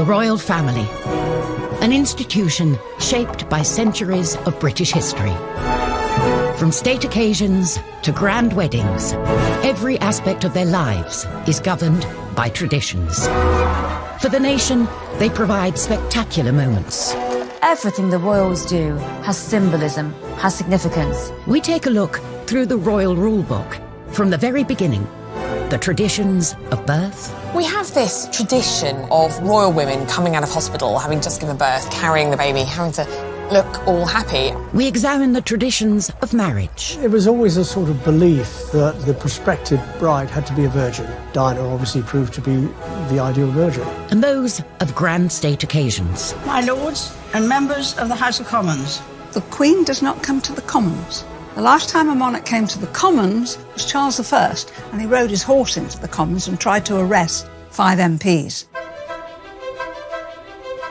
The royal family, an institution shaped by centuries of British history. From state occasions to grand weddings, every aspect of their lives is governed by traditions. For the nation, they provide spectacular moments. Everything the royals do has symbolism, has significance. We take a look through the royal rule book from the very beginning. The traditions of birth. We have this tradition of royal women coming out of hospital, having just given birth, carrying the baby, having to look all happy. We examine the traditions of marriage. It was always a sort of belief that the prospective bride had to be a virgin. Diana obviously proved to be the ideal virgin. And those of grand state occasions. My lords and members of the House of Commons. The Queen does not come to the Commons. The last time a monarch came to the Commons was Charles I, and he rode his horse into the Commons and tried to arrest 5 MPs.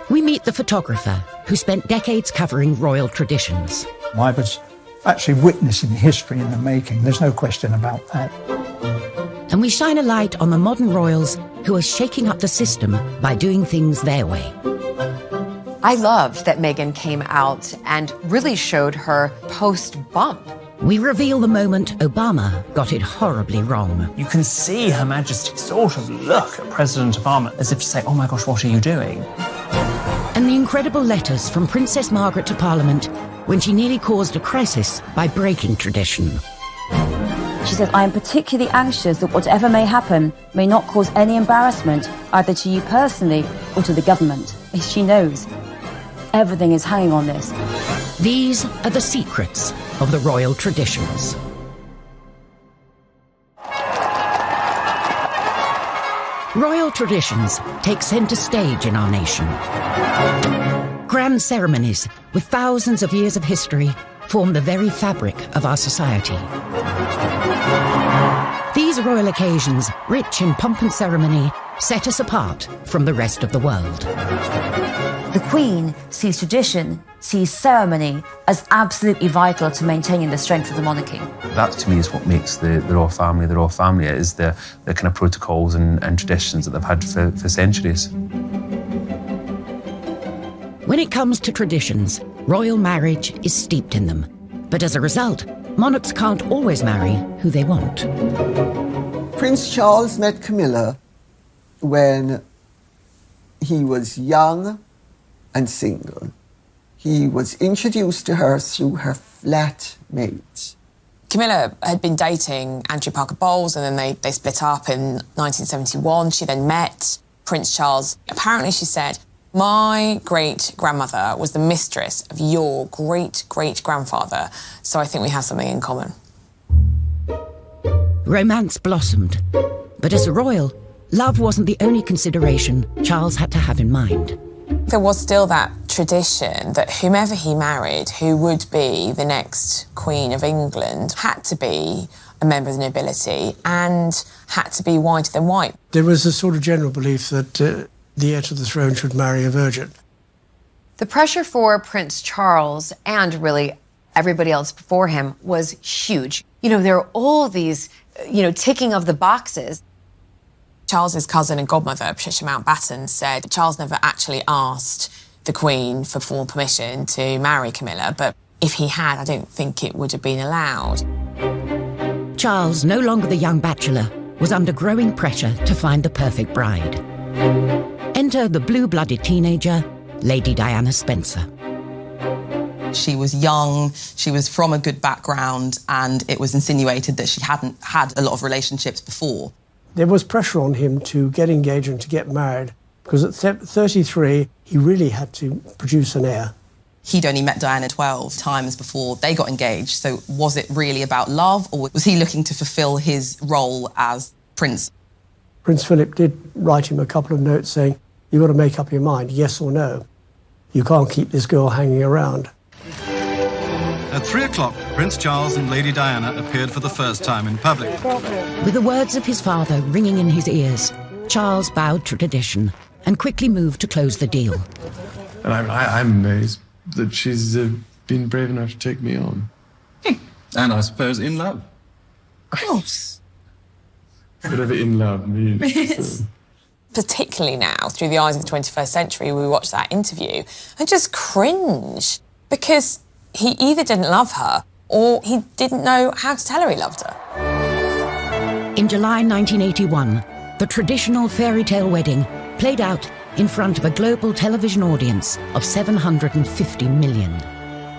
We meet the photographer who spent decades covering royal traditions. I was actually witnessing history in the making, there's no question about that. And we shine a light on the modern royals who are shaking up the system by doing things their way. I loved that Meghan came out and really showed her post-bump. We reveal the moment Obama got it horribly wrong. You can see Her Majesty sort of look at President Obama as if to say, oh my gosh, what are you doing? And the incredible letters from Princess Margaret to Parliament when she nearly caused a crisis by breaking tradition. She said, I am particularly anxious that whatever may happen may not cause any embarrassment either to you personally or to the government. She knows everything is hanging on this. These are the secrets of the royal traditions. Royal traditions take centre stage in our nation. Grand ceremonies with thousands of years of history form the very fabric of our society. These royal occasions, rich in pomp and ceremony, set us apart from the rest of the world. The Queen sees tradition, sees ceremony as absolutely vital to maintaining the strength of the monarchy. That, to me, is what makes the royal family the royal family. It is the kind of protocols and traditions that they've had for centuries. When it comes to traditions, royal marriage is steeped in them. But as a result, monarchs can't always marry who they want. Prince Charles met Camilla when he was young and single. He was introduced to her through her flatmate. Camilla had been dating Andrew Parker Bowles, and then they split up in 1971. She then met Prince Charles. Apparently, she said, my great-grandmother was the mistress of your great-great-grandfather, so I think we have something in common. Romance blossomed. But as a royal, love wasn't the only consideration Charles had to have in mind. There was still that tradition that whomever he married, who would be the next Queen of England, had to be a member of the nobility and had to be whiter than white. There was a sort of general belief that the heir to the throne should marry a virgin. The pressure for Prince Charles, and really everybody else before him, was huge. You know, there are all these, ticking of the boxes. Charles's cousin and godmother, Patricia Mountbatten, said Charles never actually asked the Queen for formal permission to marry Camilla, but if he had, I don't think it would have been allowed. Charles, no longer the young bachelor, was under growing pressure to find the perfect bride. Enter the blue-blooded teenager, Lady Diana Spencer. She was young, she was from a good background, and it was insinuated that she hadn't had a lot of relationships before. There was pressure on him to get engaged and to get married, because at 33, he really had to produce an heir. He'd only met Diana 12 times before they got engaged, so was it really about love, or was he looking to fulfil his role as prince? Prince Philip did write him a couple of notes saying, you've got to make up your mind, yes or no. You can't keep this girl hanging around. At 3 o'clock, Prince Charles and Lady Diana appeared for the first time in public. With the words of his father ringing in his ears, Charles bowed to tradition and quickly moved to close the deal. And I'm amazed that she's been brave enough to take me on. And I suppose in love. Of course. Whatever in love means. particularly now, through the eyes of the 21st century, we watch that interview and just cringe, because he either didn't love her or he didn't know how to tell her he loved her. In July 1981, the traditional fairy tale wedding played out in front of a global television audience of 750 million.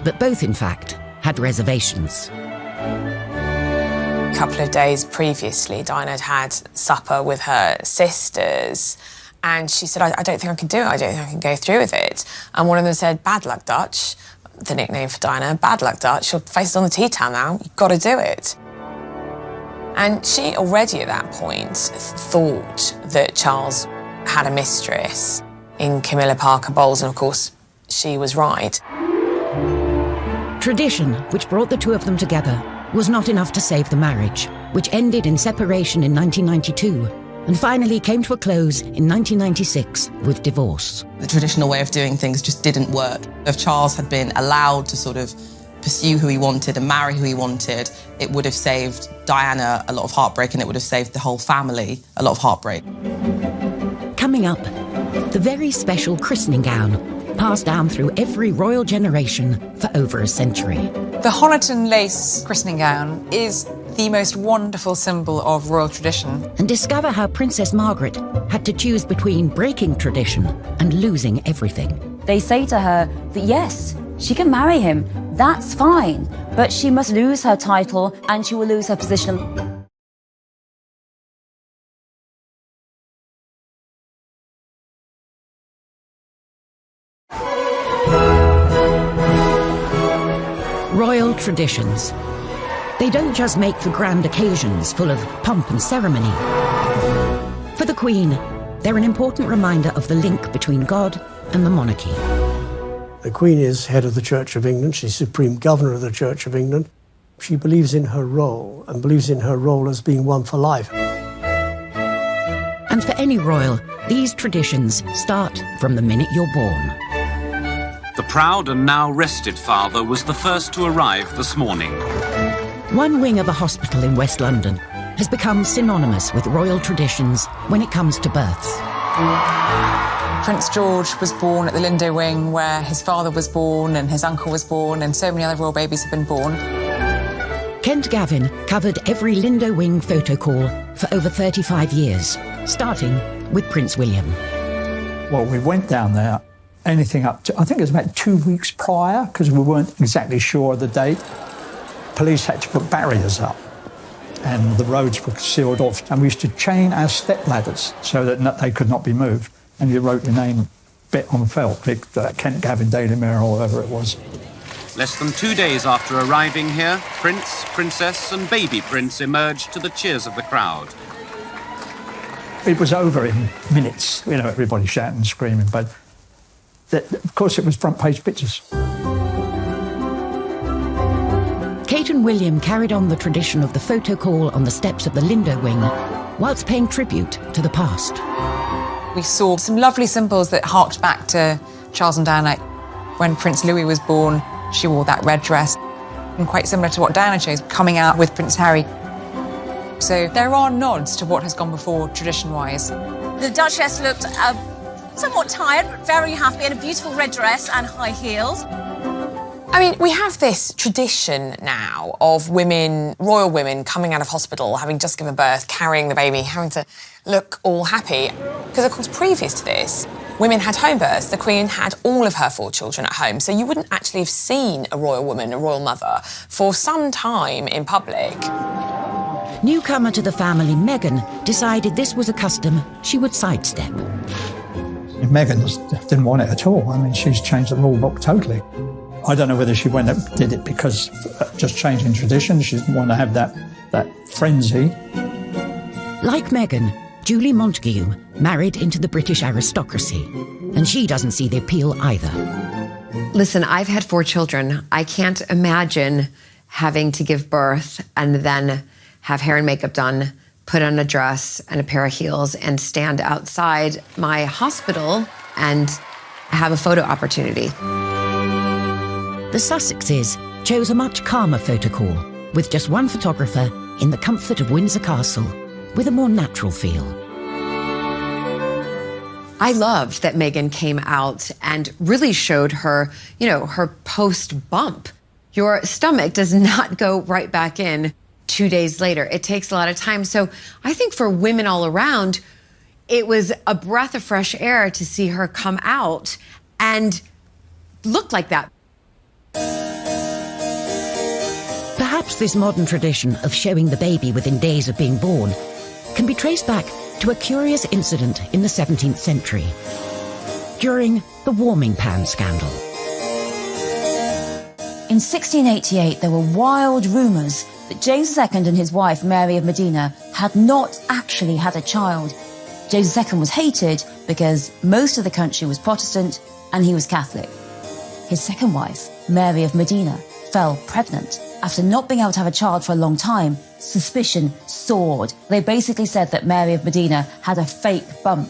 But both, in fact, had reservations. A couple of days previously, Diana had had supper with her sisters, and she said, I don't think I can do it, I don't think I can go through with it. And one of them said, bad luck, Dutch, the nickname for Diana, bad luck, Dutch, your face is on the tea towel now, you've got to do it. And she already at that point thought that Charles had a mistress in Camilla Parker Bowles, and of course, she was right. Tradition, which brought the two of them together, was not enough to save the marriage, which ended in separation in 1992 and finally came to a close in 1996 with divorce. The traditional way of doing things just didn't work. If Charles had been allowed to sort of pursue who he wanted and marry who he wanted, it would have saved Diana a lot of heartbreak, and it would have saved the whole family a lot of heartbreak. Coming up, the very special christening gown, passed down through every royal generation for over a century. The Honiton lace christening gown is the most wonderful symbol of royal tradition. And discover how Princess Margaret had to choose between breaking tradition and losing everything. They say to her that yes, she can marry him, that's fine, but she must lose her title and she will lose her position. Royal traditions. They don't just make for grand occasions full of pomp and ceremony. For the Queen, they're an important reminder of the link between God and the monarchy. The Queen is head of the Church of England. She's Supreme Governor of the Church of England. She believes in her role, and believes in her role as being one for life. And for any royal, these traditions start from the minute you're born. The proud and now rested father was the first to arrive this morning. One wing of a hospital in West London has become synonymous with royal traditions when it comes to births. Prince George was born at the Lindo Wing, where his father was born and his uncle was born, and so many other royal babies have been born. Kent Gavin covered every Lindo Wing photo call for over 35 years, starting with Prince William. Well, we went down there, anything up to, I think it was about 2 weeks prior, because we weren't exactly sure of the date. Police had to put barriers up, and the roads were sealed off, and we used to chain our step ladders so that they could not be moved. And you wrote your name bit on felt, Kent Gavin, Daily Mirror, or whatever it was. Less than 2 days after arriving here, Prince, Princess and baby Prince emerged to the cheers of the crowd. It was over in minutes, you know, everybody shouting and screaming, but of course it was front page pictures. Kate and William carried on the tradition of the photo call on the steps of the Lindo Wing, whilst paying tribute to the past. We saw some lovely symbols that harked back to Charles and Diana. When Prince Louis was born, she wore that red dress, and quite similar to what Diana chose, coming out with Prince Harry. So there are nods to what has gone before, tradition-wise. The Duchess looked somewhat tired, but very happy, in a beautiful red dress and high heels. I mean, we have this tradition now of women, royal women, coming out of hospital, having just given birth, carrying the baby, having to look all happy. Because, of course, previous to this, women had home births. The Queen had all of her 4 children at home, so you wouldn't actually have seen a royal woman, a royal mother, for some time in public. Newcomer to the family, Meghan, decided this was a custom she would sidestep. Meghan didn't want it at all. I mean, she's changed the rule book totally. I don't know whether she went and did it because just changing tradition. She didn't want to have that frenzy. Like Meghan, Julie Montagu married into the British aristocracy, and she doesn't see the appeal either. Listen, I've had 4 children. I can't imagine having to give birth and then have hair and makeup done, put on a dress and a pair of heels, and stand outside my hospital and have a photo opportunity. The Sussexes chose a much calmer photo call, with just one photographer in the comfort of Windsor Castle, with a more natural feel. I loved that Meghan came out and really showed her, her post-bump. Your stomach does not go right back in 2 days later. It takes a lot of time. So I think for women all around, it was a breath of fresh air to see her come out and look like that. Perhaps this modern tradition of showing the baby within days of being born can be traced back to a curious incident in the 17th century, during the warming pan scandal. In 1688, there were wild rumours that James II and his wife, Mary of Modena, had not actually had a child. James II was hated because most of the country was Protestant and he was Catholic. His second wife, Mary of Modena, fell pregnant. After not being able to have a child for a long time, suspicion soared. They basically said that Mary of Modena had a fake bump,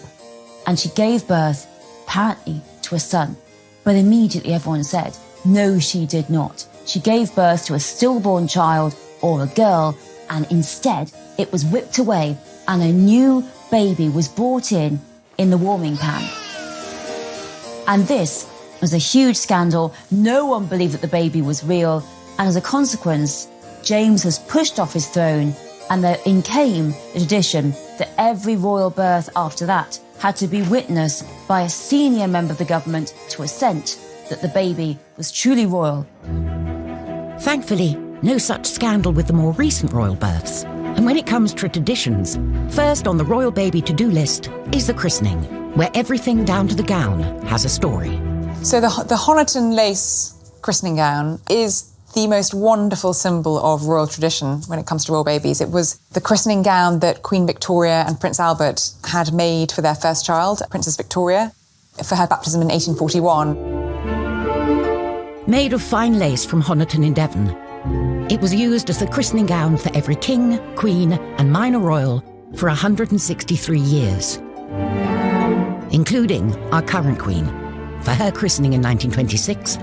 and she gave birth, apparently, to a son. But immediately everyone said, no, she did not. She gave birth to a stillborn child, or a girl, and instead it was whipped away, and a new baby was brought in the warming pan. And this was a huge scandal. No one believed that the baby was real. And as a consequence, James was pushed off his throne, and in came the tradition that every royal birth after that had to be witnessed by a senior member of the government to assent that the baby was truly royal. Thankfully, no such scandal with the more recent royal births. And when it comes to traditions, first on the royal baby to-do list is the christening, where everything down to the gown has a story. So the Honiton lace christening gown is the most wonderful symbol of royal tradition when it comes to royal babies. It was the christening gown that Queen Victoria and Prince Albert had made for their first child, Princess Victoria, for her baptism in 1841. Made of fine lace from Honiton in Devon, it was used as the christening gown for every king, queen and minor royal for 163 years, including our current queen, for her christening in 1926,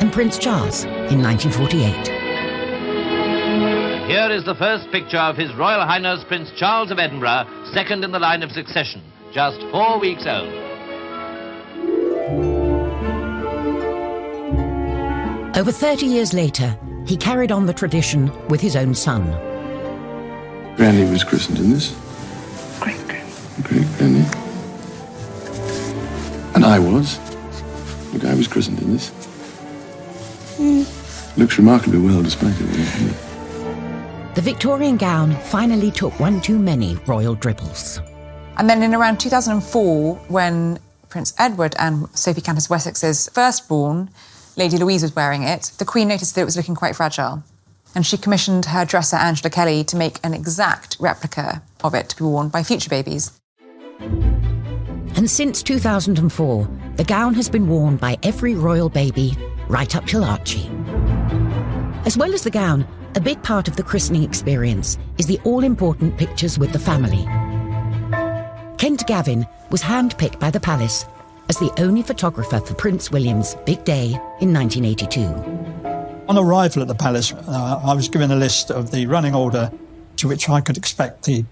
and Prince Charles in 1948. Here is the first picture of His Royal Highness Prince Charles of Edinburgh, second in the line of succession, just 4 weeks old. Over 30 years later, he carried on the tradition with his own son. Granny was christened in this. Great-granny. And I was. Look, I was christened in this. Looks remarkably well despite it. The Victorian gown finally took one too many royal dribbles. And then in around 2004, when Prince Edward and Sophie Countess of Wessex's firstborn, Lady Louise, was wearing it, the Queen noticed that it was looking quite fragile. And she commissioned her dresser, Angela Kelly, to make an exact replica of it to be worn by future babies. And since 2004, the gown has been worn by every royal baby, right up till Archie. As well as the gown, a big part of the christening experience is the all-important pictures with the family. Kent Gavin was handpicked by the palace as the only photographer for Prince William's big day in 1982. On arrival at the palace, I was given a list of the running order to which I could expect the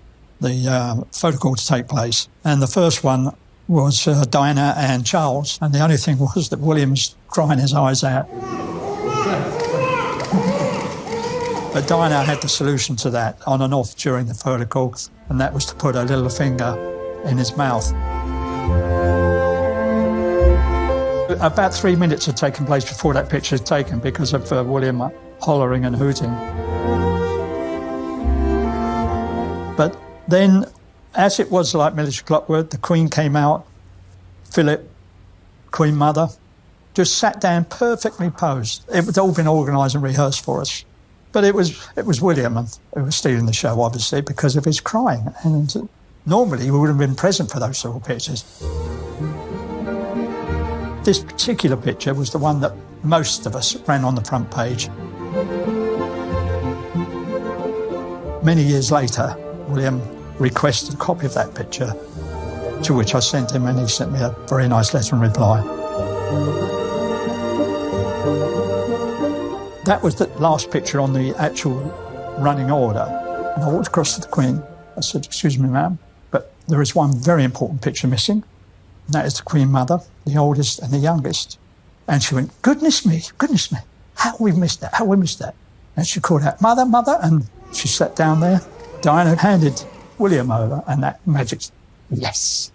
photo call to take place. And the first one was Diana and Charles, and the only thing was that William was crying his eyes out. But Diana had the solution to that, on and off during the photo call, and that was to put her little finger in his mouth. About 3 minutes had taken place before that picture was taken because of William hollering and hooting. But then, as it was like military clockwork, the Queen came out, Philip, Queen Mother, just sat down perfectly posed. It had all been organised and rehearsed for us. But it was William who was stealing the show, obviously, because of his crying. And normally we would have been present for those sort of pictures. This particular picture was the one that most of us ran on the front page. Many years later, William requested a copy of that picture, to which I sent him, and he sent me a very nice letter in reply. That was the last picture on the actual running order. And I walked across to the Queen. I said, "Excuse me, ma'am, But there is one very important picture missing, and that is the Queen Mother, the oldest and the youngest. And she went, goodness me, how have we missed that, And she called out, mother, mother, and she sat down there. Diana handed William over, and that magic, yes,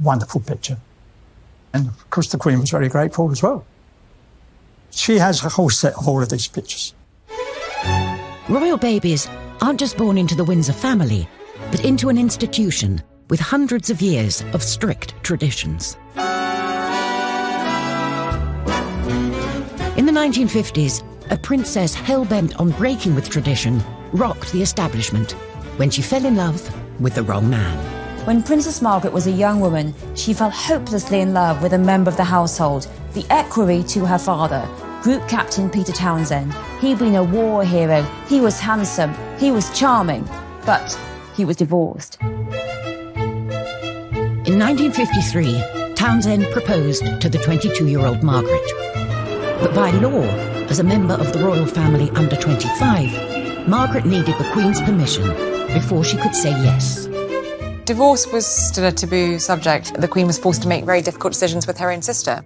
wonderful picture. And of course the Queen was very grateful as well. She has a whole set of all of these pictures. Royal babies aren't just born into the Windsor family, but into an institution with hundreds of years of strict traditions. In the 1950s, a princess hell-bent on breaking with tradition rocked the establishment when she fell in love with the wrong man. When Princess Margaret was a young woman, she fell hopelessly in love with a member of the household, the equerry to her father, Group Captain Peter Townsend. He'd been a war hero, he was handsome, he was charming, but he was divorced. In 1953, Townsend proposed to the 22-year-old Margaret. But by law, as a member of the royal family under 25, Margaret needed the Queen's permission before she could say yes. Divorce was still a taboo subject. The Queen was forced to make very difficult decisions with her own sister.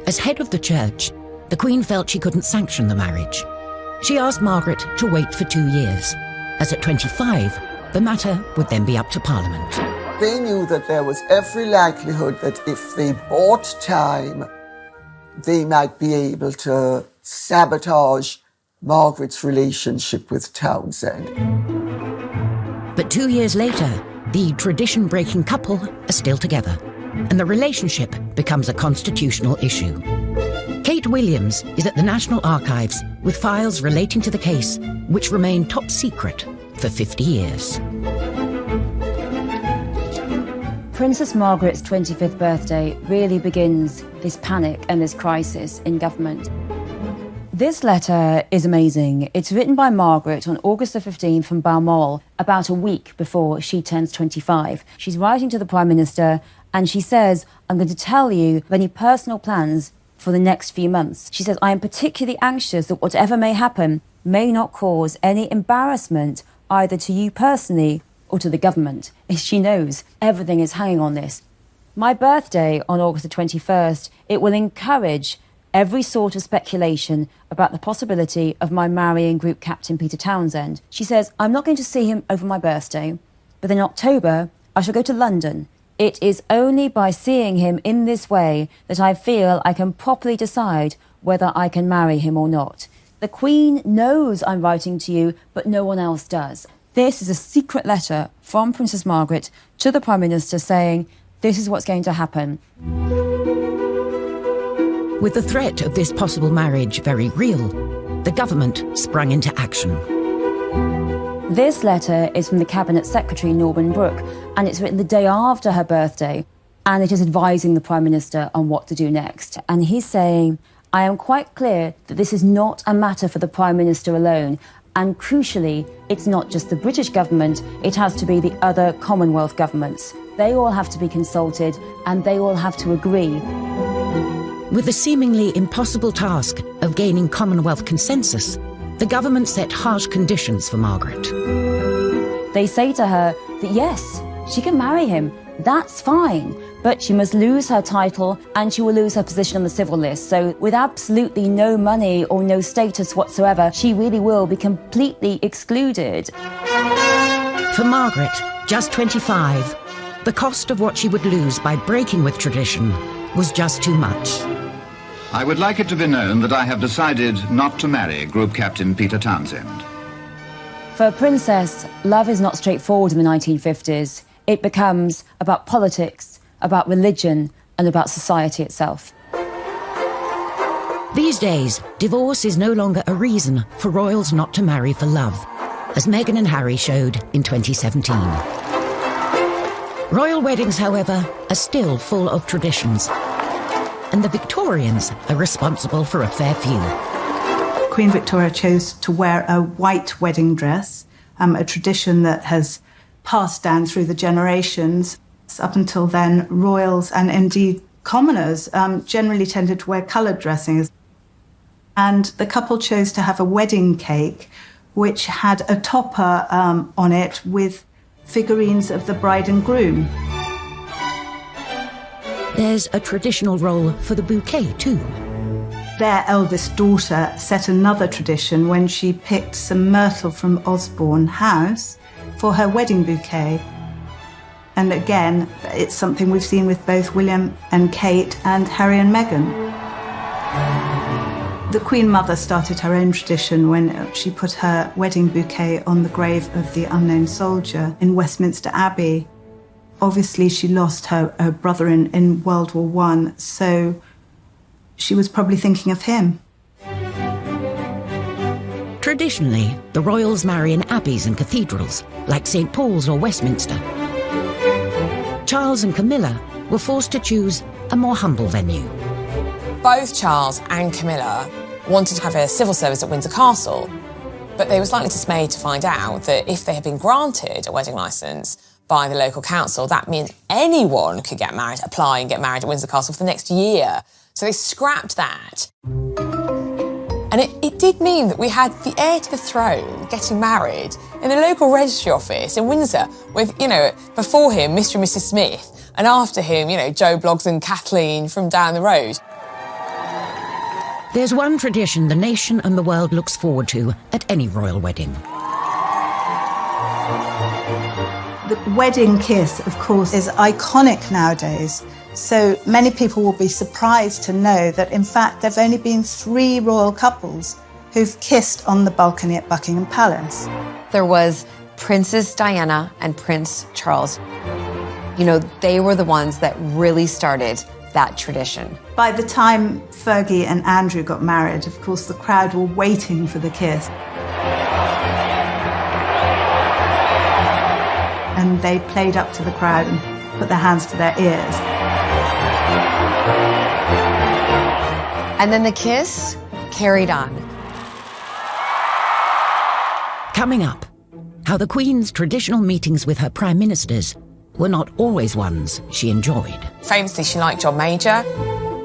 As head of the church, the Queen felt she couldn't sanction the marriage. She asked Margaret to wait for 2 years, as at 25, the matter would then be up to Parliament. They knew that there was every likelihood that if they bought time, they might be able to sabotage Margaret's relationship with Townsend. But 2 years later, the tradition-breaking couple are still together, and the relationship becomes a constitutional issue. Kate Williams is at the National Archives with files relating to the case, which remain top secret for 50 years. Princess Margaret's 25th birthday really begins this panic and this crisis in government. This letter is amazing. It's written by Margaret on August the 15th from Balmoral, about a week before she turns 25. She's writing to the Prime Minister and she says, I'm going to tell you of any personal plans for the next few months. She says, I am particularly anxious that whatever may happen may not cause any embarrassment either to you personally or to the government. She knows everything is hanging on this. My birthday on August the 21st, it will encourage every sort of speculation about the possibility of my marrying Group Captain Peter Townsend. She says, I'm not going to see him over my birthday, but in October, I shall go to London. It is only by seeing him in this way that I feel I can properly decide whether I can marry him or not. The Queen knows I'm writing to you, but no one else does. This is a secret letter from Princess Margaret to the Prime Minister saying, this is what's going to happen. With the threat of this possible marriage very real, the government sprung into action. This letter is from the Cabinet Secretary, Norman Brooke, and it's written the day after her birthday, and it is advising the Prime Minister on what to do next. And he's saying, I am quite clear that this is not a matter for the Prime Minister alone, and crucially, it's not just the British government, it has to be the other Commonwealth governments. They all have to be consulted, and they all have to agree. With the seemingly impossible task of gaining Commonwealth consensus, the government set harsh conditions for Margaret. They say to her that yes, she can marry him, that's fine, but she must lose her title and she will lose her position on the civil list. So with absolutely no money or no status whatsoever, she really will be completely excluded. For Margaret, just 25, the cost of what she would lose by breaking with tradition was just too much. I would like it to be known that I have decided not to marry Group Captain Peter Townsend. For a princess, love is not straightforward in the 1950s. It becomes about politics, about religion, and about society itself. These days, divorce is no longer a reason for royals not to marry for love, as Meghan and Harry showed in 2017. Royal weddings, however, are still full of traditions, and the Victorians are responsible for a fair few. Queen Victoria chose to wear a white wedding dress, a tradition that has passed down through the generations. Up until then, royals and indeed commoners generally tended to wear coloured dressings. And the couple chose to have a wedding cake which had a topper on it with figurines of the bride and groom. There's a traditional role for the bouquet too. Their eldest daughter set another tradition when she picked some myrtle from Osborne House for her wedding bouquet. And again, it's something we've seen with both William and Kate and Harry and Meghan. The Queen Mother started her own tradition when she put her wedding bouquet on the grave of the unknown soldier in Westminster Abbey. Obviously, she lost her brother in World War I, so she was probably thinking of him. Traditionally, the royals marry in abbeys and cathedrals, like St. Paul's or Westminster. Charles and Camilla were forced to choose a more humble venue. Both Charles and Camilla wanted to have a civil service at Windsor Castle, but they were slightly dismayed to find out that if they had been granted a wedding licence by the local council, that meant anyone could get married, apply and get married at Windsor Castle for the next year. So they scrapped that. And it did mean that we had the heir to the throne getting married in the local registry office in Windsor with, before him, Mr. and Mrs. Smith, and after him, Joe Bloggs and Kathleen from down the road. There's one tradition the nation and the world looks forward to at any royal wedding. The wedding kiss, of course, is iconic nowadays. So many people will be surprised to know that, in fact, there have only been 3 royal couples who've kissed on the balcony at Buckingham Palace. There was Princess Diana and Prince Charles. They were the ones that really started that tradition. By the time Fergie and Andrew got married, of course, the crowd were waiting for the kiss. And they played up to the crowd and put their hands to their ears. And then the kiss carried on. Coming up, how the Queen's traditional meetings with her prime ministers were not always ones she enjoyed. Famously, she liked John Major.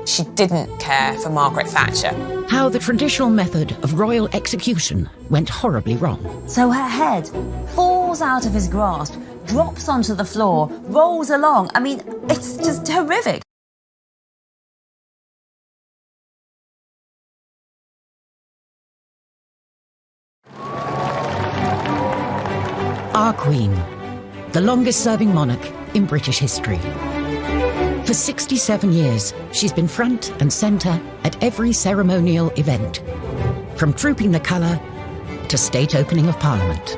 She didn't care for Margaret Thatcher. How the traditional method of royal execution went horribly wrong. So her head falls out of his grasp, drops onto the floor, rolls along. I mean, it's just horrific. Our Queen, the longest-serving monarch in British history. For 67 years, she's been front and centre at every ceremonial event, from trooping the colour to state opening of Parliament.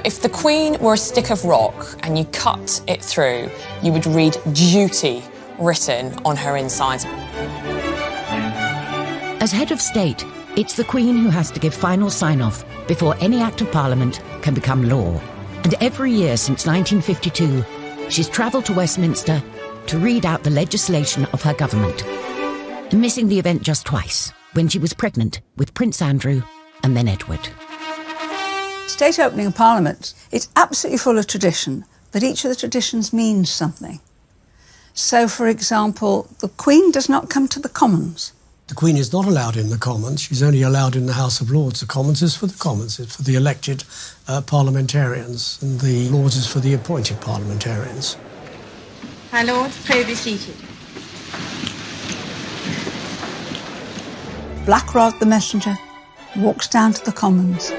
If the Queen were a stick of rock and you cut it through, you would read duty written on her insides. As head of state, it's the Queen who has to give final sign-off before any act of Parliament can become law. And every year since 1952, she's travelled to Westminster to read out the legislation of her government, missing the event just twice, when she was pregnant with Prince Andrew and then Edward. State opening of Parliament, it's absolutely full of tradition, but each of the traditions means something. So, for example, the Queen does not come to the Commons. The Queen is not allowed in the Commons. She's only allowed in the House of Lords. The Commons is for the Commons. It's for the elected parliamentarians, and the Lords is for the appointed parliamentarians. My lord, pray be seated. Black Rod the messenger walks down to the Commons,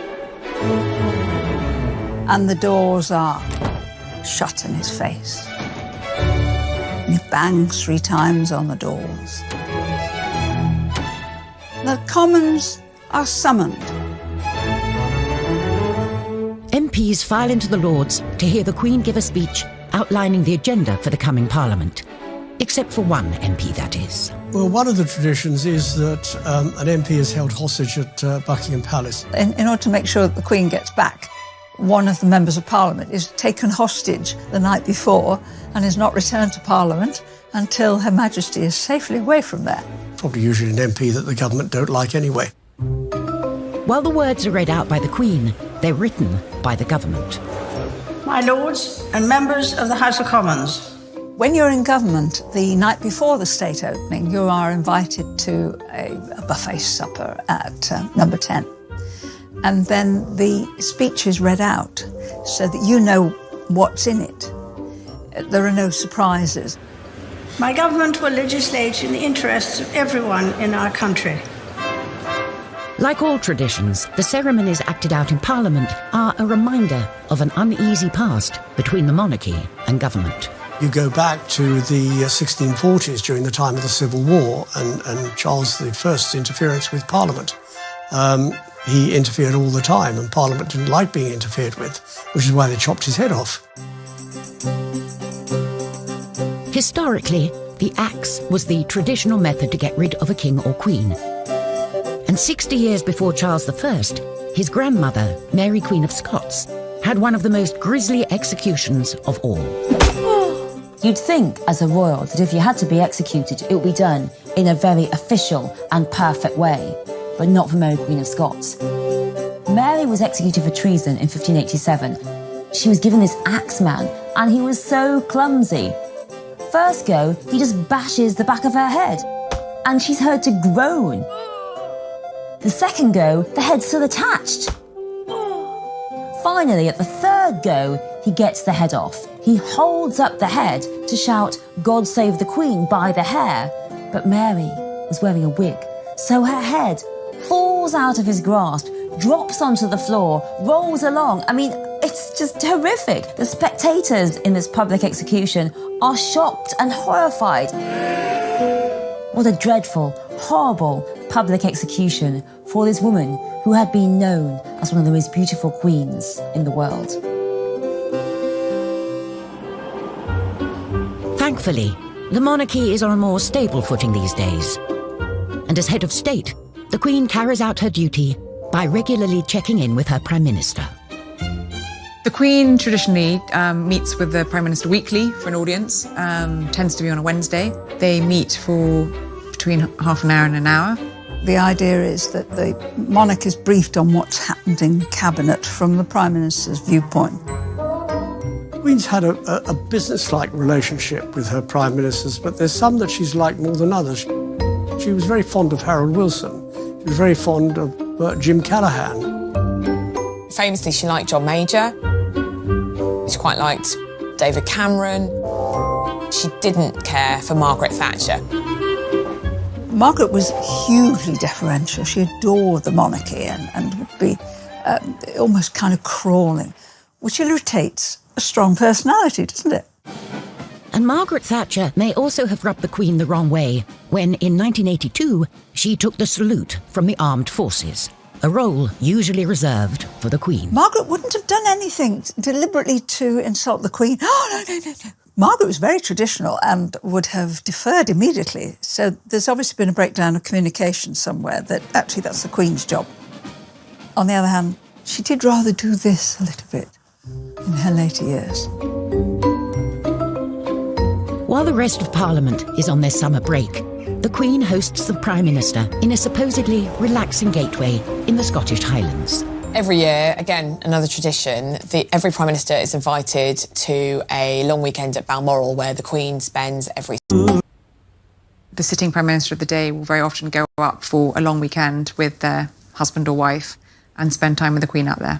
and the doors are shut in his face. And he bangs 3 times on the doors. The Commons are summoned. MPs file into the Lords to hear the Queen give a speech outlining the agenda for the coming Parliament. Except for one MP, that is. Well, one of the traditions is that an MP is held hostage at Buckingham Palace. In order to make sure that the Queen gets back, one of the members of Parliament is taken hostage the night before and is not returned to Parliament until Her Majesty is safely away from there. Probably usually an MP that the government don't like anyway. While the words are read out by the Queen, they're written by the government. My lords and members of the House of Commons. When you're in government, the night before the state opening, you are invited to a buffet supper at number 10. And then the speech is read out so that you know what's in it. There are no surprises. My government will legislate in the interests of everyone in our country. Like all traditions, the ceremonies acted out in Parliament are a reminder of an uneasy past between the monarchy and government. You go back to the 1640s during the time of the Civil War and Charles I's interference with Parliament. He interfered all the time, and Parliament didn't like being interfered with, which is why they chopped his head off. Historically, the axe was the traditional method to get rid of a king or queen. And 60 years before Charles I, his grandmother, Mary Queen of Scots, had one of the most grisly executions of all. You'd think, as a royal, that if you had to be executed, it would be done in a very official and perfect way, but not for Mary Queen of Scots. Mary was executed for treason in 1587. She was given this axe man, and he was so clumsy. First go, he just bashes the back of her head, and she's heard to groan. The second go, the head's still attached. Finally, at the third go, he gets the head off. He holds up the head to shout, "God save the Queen," by the hair. But Mary was wearing a wig, so her head falls out of his grasp, drops onto the floor, rolls along. I mean, it's just horrific. The spectators in this public execution are shocked and horrified. What a dreadful, horrible public execution for this woman who had been known as one of the most beautiful queens in the world. Thankfully, the monarchy is on a more stable footing these days. And as head of state, the Queen carries out her duty by regularly checking in with her Prime Minister. The Queen traditionally meets with the Prime Minister weekly for an audience, tends to be on a Wednesday. They meet for between half an hour and an hour. The idea is that the monarch is briefed on what's happened in Cabinet from the Prime Minister's viewpoint. The Queen's had a business-like relationship with her Prime Ministers, but there's some that she's liked more than others. She was very fond of Harold Wilson. She was very fond of Jim Callaghan. Famously, she liked John Major. She quite liked David Cameron. She didn't care for Margaret Thatcher. Margaret was hugely deferential. She adored the monarchy and would be almost kind of crawling, which irritates a strong personality, doesn't it? And Margaret Thatcher may also have rubbed the Queen the wrong way when, in 1982, she took the salute from the armed forces, a role usually reserved for the Queen. Margaret wouldn't have done anything deliberately to insult the Queen. Oh, no. Margaret was very traditional and would have deferred immediately. So there's obviously been a breakdown of communication somewhere that actually that's the Queen's job. On the other hand, she did rather do this a little bit in her later years. While the rest of Parliament is on their summer break, the Queen hosts the Prime Minister in a supposedly relaxing gateway in the Scottish Highlands. Every year, again, another tradition, every Prime Minister is invited to a long weekend at Balmoral where the Queen spends every... The sitting Prime Minister of the day will very often go up for a long weekend with their husband or wife and spend time with the Queen out there.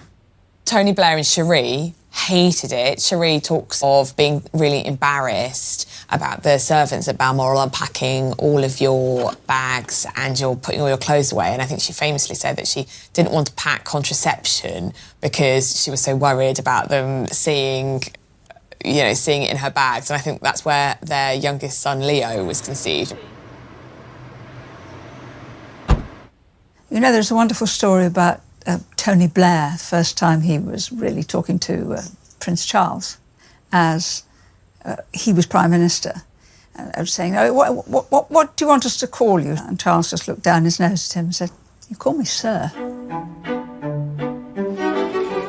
Tony Blair and Cherie hated it. Cherie talks of being really embarrassed about the servants at Balmoral unpacking all of your bags and you're putting all your clothes away. And I think she famously said that she didn't want to pack contraception because she was so worried about them seeing it in her bags. And I think that's where their youngest son, Leo, was conceived. You know, there's a wonderful story about Tony Blair, the first time he was really talking to Prince Charles as he was Prime Minister. And I was saying, what do you want us to call you? And Charles just looked down his nose at him and said, "You call me Sir."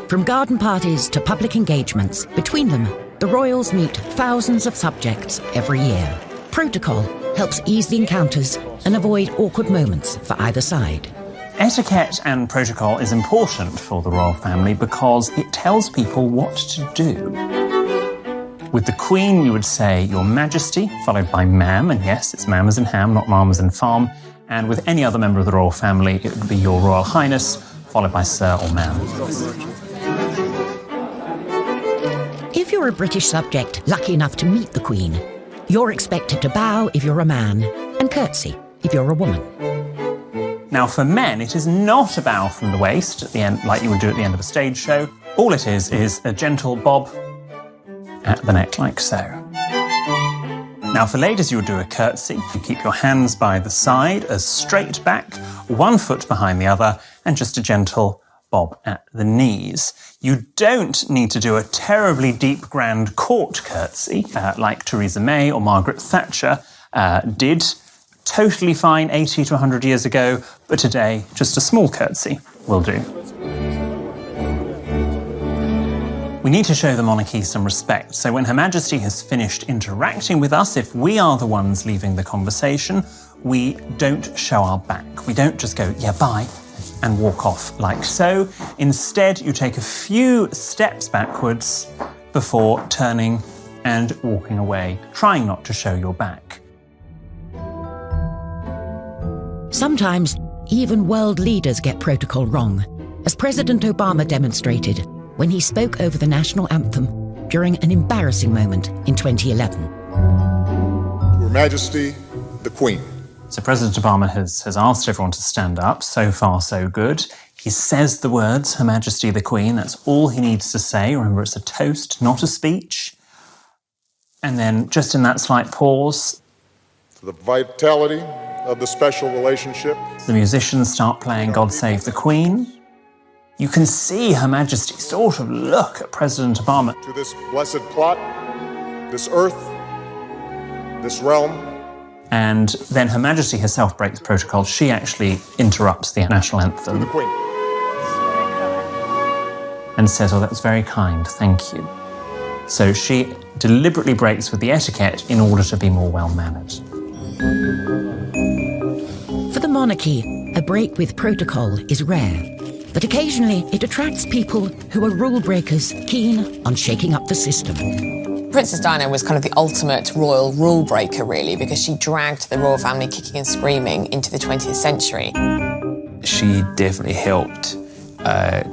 From garden parties to public engagements, between them, the royals meet thousands of subjects every year. Protocol helps ease the encounters and avoid awkward moments for either side. Etiquette and protocol is important for the royal family because it tells people what to do. With the Queen, you would say Your Majesty, followed by Ma'am, and yes, it's ma'am as in ham, not ma'am as in farm. And with any other member of the royal family, it would be Your Royal Highness, followed by Sir or Ma'am. If you're a British subject lucky enough to meet the Queen, you're expected to bow if you're a man and curtsy if you're a woman. Now, for men, it is not a bow from the waist at the end, like you would do at the end of a stage show. All it is a gentle bob at the neck, like so. Now, for ladies, you would do a curtsy. You keep your hands by the side, as straight back, one foot behind the other, and just a gentle bob at the knees. You don't need to do a terribly deep, grand court curtsy, like Theresa May or Margaret Thatcher did. Totally fine 80 to 100 years ago, but today, just a small curtsy will do. We need to show the monarchy some respect, so when Her Majesty has finished interacting with us, if we are the ones leaving the conversation, we don't show our back. We don't just go, yeah, bye, and walk off like so. Instead, you take a few steps backwards before turning and walking away, trying not to show your back. Sometimes, even world leaders get protocol wrong, as President Obama demonstrated when he spoke over the national anthem during an embarrassing moment in 2011. Her Majesty, the Queen. So President Obama has asked everyone to stand up. So far, so good. He says the words, Her Majesty, the Queen. That's all he needs to say. Remember, it's a toast, not a speech. And then, just in that slight pause, For the vitality of the special relationship. The musicians start playing God Save the Queen. You can see Her Majesty sort of look at President Obama. To this blessed plot, this earth, this realm. And then Her Majesty herself breaks protocol. She actually interrupts the national anthem. To the Queen. And says, oh, that was very kind, thank you. So she deliberately breaks with the etiquette in order to be more well-mannered. For the monarchy, a break with protocol is rare, but occasionally it attracts people who are rule breakers keen on shaking up the system. Princess Diana was kind of the ultimate royal rule breaker, really, because she dragged the royal family kicking and screaming into the 20th century. She definitely helped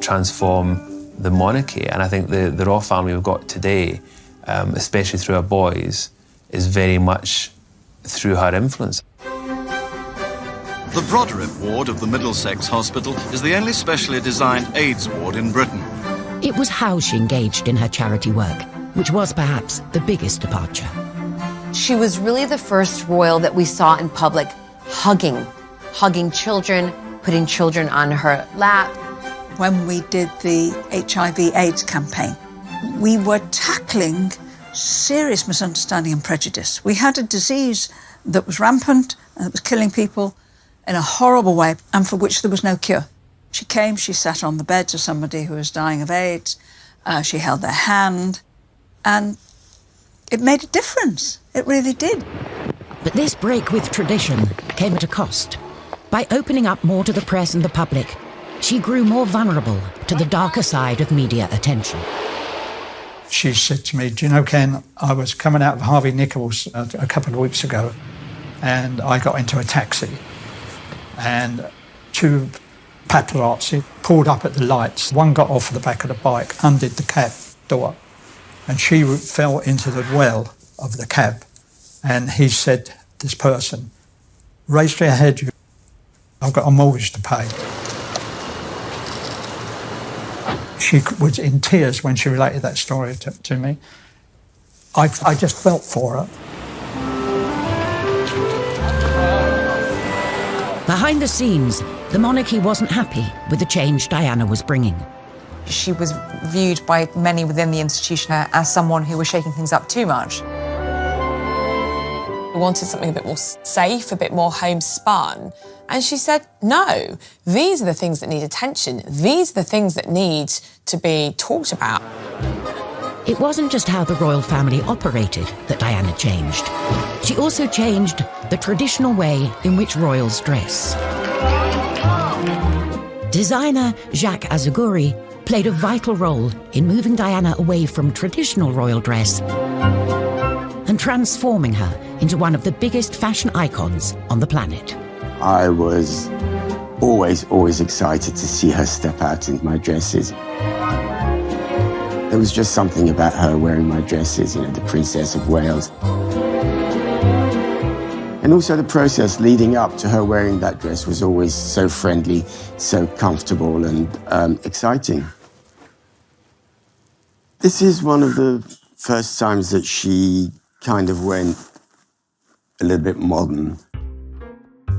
transform the monarchy, and I think the royal family we've got today, especially through our boys, is very much through her influence. The Broderick ward of the Middlesex Hospital is the only specially designed AIDS ward in Britain. It was how she engaged in her charity work, which was perhaps the biggest departure. She was really the first royal that we saw in public hugging children, putting children on her lap. When we did the HIV/AIDS campaign, we were tackling serious misunderstanding and prejudice. We had a disease that was rampant and that was killing people in a horrible way and for which there was no cure. She came, she sat on the bed of somebody who was dying of AIDS, she held their hand, and it made a difference. It really did. But this break with tradition came at a cost. By opening up more to the press and the public, she grew more vulnerable to the darker side of media attention. She said to me, do you know, Ken, I was coming out of Harvey Nichols a couple of weeks ago and I got into a taxi and two paparazzi pulled up at the lights. One got off the back of the bike, undid the cab door, and she fell into the well of the cab. And he said, this person, raise your head, I've got a mortgage to pay. She was in tears when she related that story to me. I just felt for her. Behind the scenes, the monarchy wasn't happy with the change Diana was bringing. She was viewed by many within the institution as someone who was shaking things up too much. We wanted something a bit more safe, a bit more homespun. And she said, no, these are the things that need attention. These are the things that need to be talked about. It wasn't just how the royal family operated that Diana changed. She also changed the traditional way in which royals dress. Designer Jacques Azuguri played a vital role in moving Diana away from traditional royal dress and transforming her into one of the biggest fashion icons on the planet. I was always excited to see her step out in my dresses. There was just something about her wearing my dresses, you know, the Princess of Wales. And also the process leading up to her wearing that dress was always so friendly, so comfortable and exciting. This is one of the first times that she kind of went a little bit modern.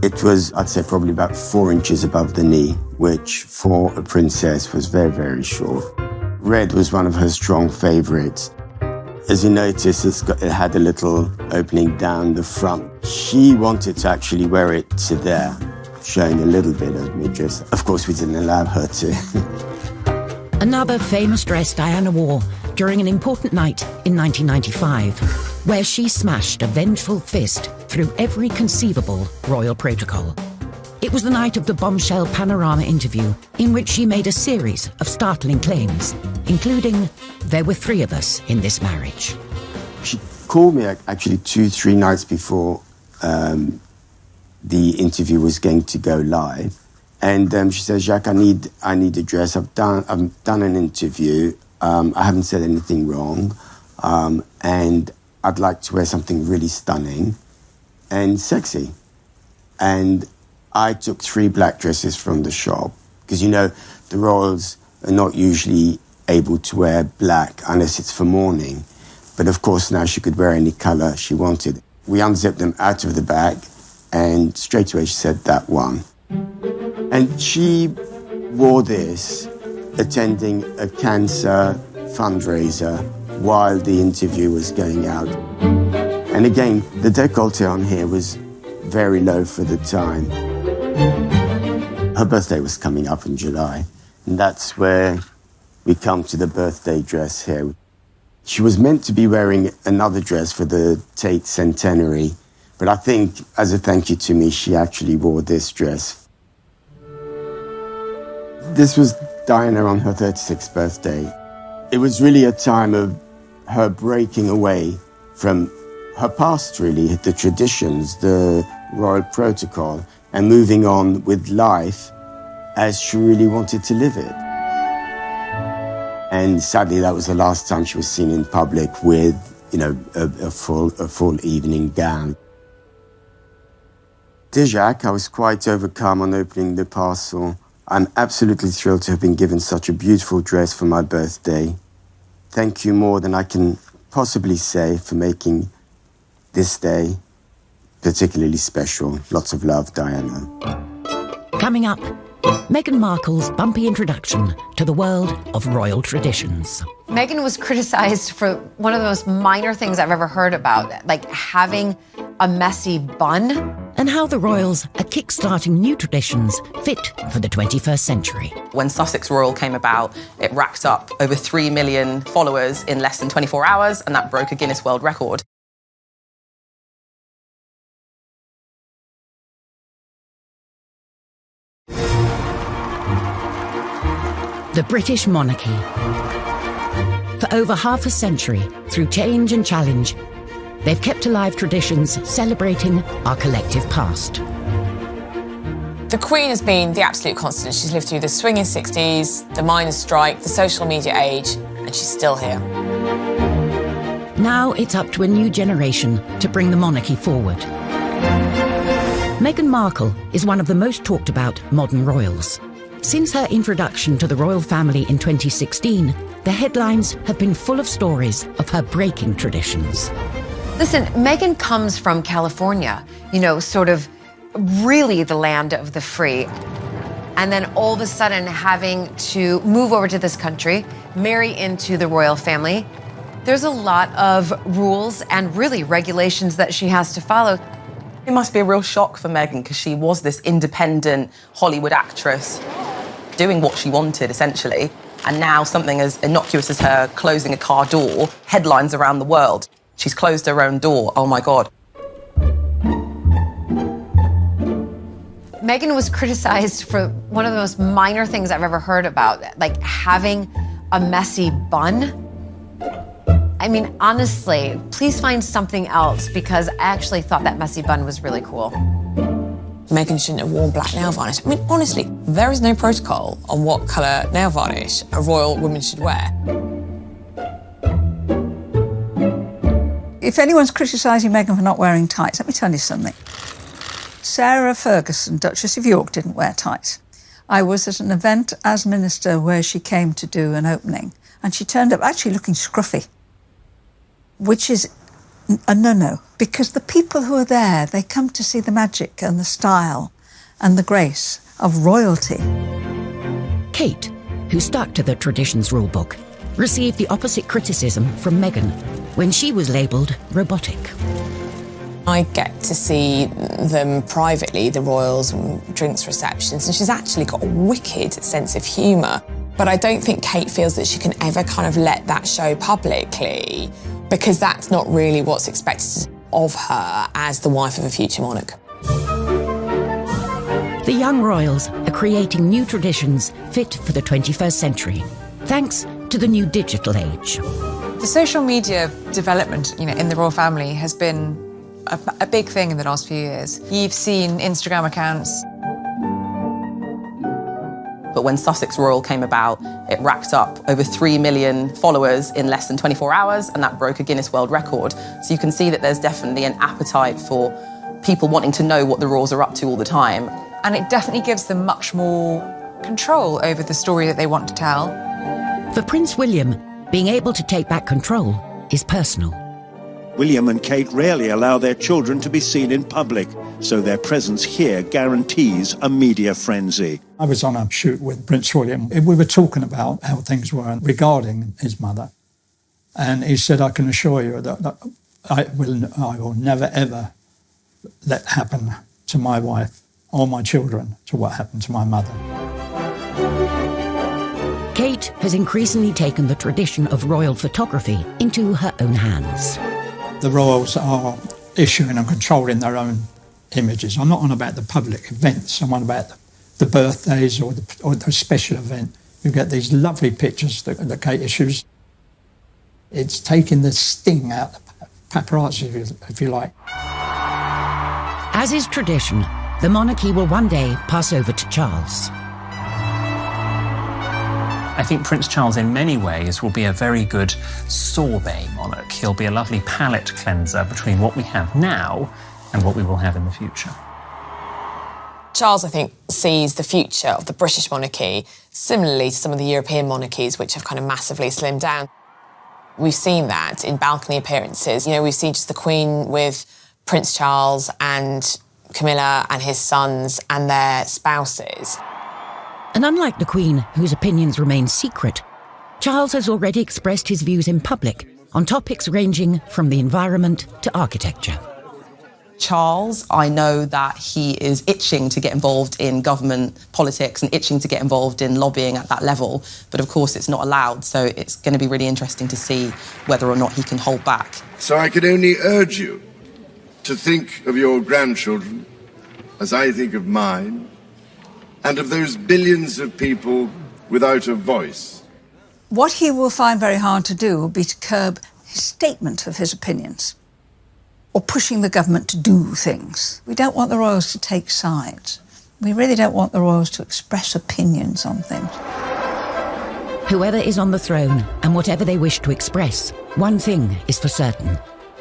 It was, I'd say, probably about 4 inches above the knee, which for a princess was very, very short. Red was one of her strong favorites. As you notice, it had a little opening down the front. She wanted to actually wear it to there, showing a little bit of midriff. Of course, we didn't allow her to. Another famous dress Diana wore during an important night in 1995, where she smashed a vengeful fist through every conceivable royal protocol. It was the night of the bombshell Panorama interview, in which she made a series of startling claims, including, "There were 3 of us in this marriage." She called me actually 2-3 nights before the interview was going to go live. And she said, "Jacques, I need a dress. I've done an interview. I haven't said anything wrong. And I'd like to wear something really stunning and sexy." And I took 3 black dresses from the shop, because, you know, the royals are not usually able to wear black unless it's for mourning. But of course now she could wear any colour she wanted. We unzipped them out of the bag and straight away she said, "That one." And she wore this attending a cancer fundraiser while the interview was going out. And again, the décolleté on here was very low for the time. Her birthday was coming up in July, and that's where we come to the birthday dress here. She was meant to be wearing another dress for the Tate centenary, but I think as a thank you to me, she actually wore this dress. This was Diana on her 36th birthday. It was really a time of her breaking away from her past, really, the traditions, the royal protocol, and moving on with life as she really wanted to live it. And sadly, that was the last time she was seen in public with, you know, a full evening gown. Dear Jacques, I was quite overcome on opening the parcel. I'm absolutely thrilled to have been given such a beautiful dress for my birthday. Thank you more than I can possibly say for making this day particularly special. Lots of love, Diana. Coming up, Meghan Markle's bumpy introduction to the world of royal traditions. Meghan was criticized for one of the most minor things I've ever heard about, like having a messy bun. And how the royals are kickstarting new traditions fit for the 21st century. When Sussex Royal came about, it racked up over 3 million followers in less than 24 hours, and that broke a Guinness World Record. The British monarchy. For over half a century, through change and challenge, they've kept alive traditions celebrating our collective past. The Queen has been the absolute constant. She's lived through the swinging 60s, the miners' strike, the social media age, and she's still here. Now it's up to a new generation to bring the monarchy forward. Meghan Markle is one of the most talked about modern royals. Since her introduction to the royal family in 2016, the headlines have been full of stories of her breaking traditions. Listen, Meghan comes from California, you know, sort of really the land of the free. And then all of a sudden having to move over to this country, marry into the royal family. There's a lot of rules and really regulations that she has to follow. It must be a real shock for Meghan, because she was this independent Hollywood actress doing what she wanted, essentially. And now something as innocuous as her closing a car door, headlines around the world. She's closed her own door. Oh, my God. Meghan was criticized for one of the most minor things I've ever heard about, like having a messy bun. I mean, honestly, please find something else, because I actually thought that messy bun was really cool. Meghan shouldn't have worn black nail varnish. I mean, honestly, there is no protocol on what colour nail varnish a royal woman should wear. If anyone's criticising Meghan for not wearing tights, let me tell you something. Sarah Ferguson, Duchess of York, didn't wear tights. I was at an event as minister where she came to do an opening, and she turned up actually looking scruffy, which is a no-no, because the people who are there, they come to see the magic and the style and the grace of royalty. Kate, who stuck to the traditions rulebook, received the opposite criticism from Meghan when she was labelled robotic. I get to see them privately, the royals, and drinks receptions, and she's actually got a wicked sense of humour. But I don't think Kate feels that she can ever kind of let that show publicly, because that's not really what's expected of her as the wife of a future monarch. The young royals are creating new traditions fit for the 21st century, thanks to the new digital age. The social media development, in the royal family has been a big thing in the last few years. You've seen Instagram accounts. But when Sussex Royal came about, it racked up over 3 million followers in less than 24 hours, and that broke a Guinness World Record. So you can see that there's definitely an appetite for people wanting to know what the royals are up to all the time. And it definitely gives them much more control over the story that they want to tell. For Prince William, being able to take back control is personal. William and Kate rarely allow their children to be seen in public, so their presence here guarantees a media frenzy. I was on a shoot with Prince William. We were talking about how things were regarding his mother. And he said, I can assure you that I will never, ever let happen to my wife or my children to what happened to my mother. Kate has increasingly taken the tradition of royal photography into her own hands. The royals are issuing and controlling their own images. I'm not on about the public events. I'm on about the birthdays or the special event. You get these lovely pictures that Kate issues. It's taking the sting out of paparazzi, if you like. As is tradition, the monarchy will one day pass over to Charles. I think Prince Charles, in many ways, will be a very good sorbet monarch. He'll be a lovely palate cleanser between what we have now and what we will have in the future. Charles, I think, sees the future of the British monarchy similarly to some of the European monarchies, which have kind of massively slimmed down. We've seen that in balcony appearances. We've seen just the Queen with Prince Charles and Camilla and his sons and their spouses. And unlike the Queen, whose opinions remain secret, Charles has already expressed his views in public on topics ranging from the environment to architecture. Charles, I know that he is itching to get involved in government politics and itching to get involved in lobbying at that level, but of course it's not allowed, so it's going to be really interesting to see whether or not he can hold back. So I can only urge you to think of your grandchildren as I think of mine, and of those billions of people without a voice. What he will find very hard to do will be to curb his statement of his opinions, or pushing the government to do things. We don't want the royals to take sides. We really don't want the royals to express opinions on things. Whoever is on the throne and whatever they wish to express, one thing is for certain.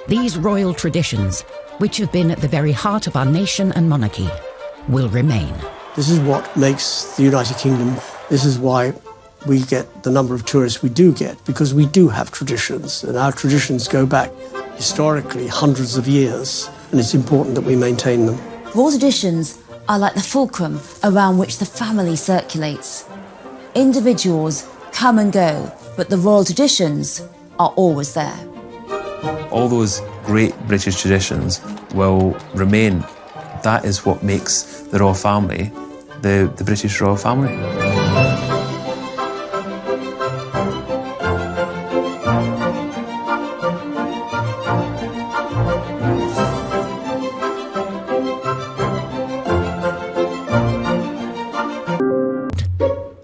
These royal traditions, which have been at the very heart of our nation and monarchy, will remain. This is what makes the United Kingdom, this is why we get the number of tourists we do get, because we do have traditions, and our traditions go back historically hundreds of years, and it's important that we maintain them. Royal traditions are like the fulcrum around which the family circulates. Individuals come and go, but the royal traditions are always there. All those great British traditions will remain. That is what makes the royal family the British royal family.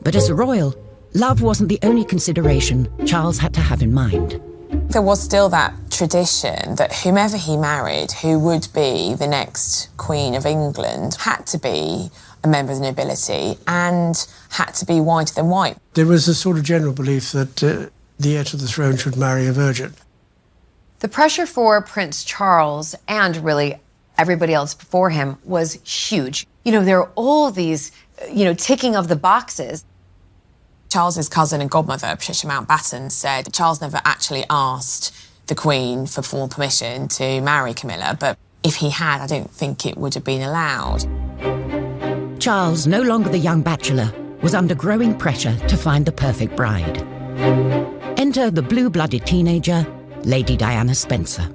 But as a royal, love wasn't the only consideration Charles had to have in mind. There was still that tradition that whomever he married, who would be the next Queen of England, had to be a member of the nobility and had to be whiter than white. There was a sort of general belief that the heir to the throne should marry a virgin. The pressure for Prince Charles and really everybody else before him was huge. You know, there are all these, ticking of the boxes. Charles's cousin and godmother, Patricia Mountbatten, said that Charles never actually asked the Queen for formal permission to marry Camilla, but if he had, I don't think it would have been allowed. Charles, no longer the young bachelor, was under growing pressure to find the perfect bride. Enter the blue-blooded teenager, Lady Diana Spencer.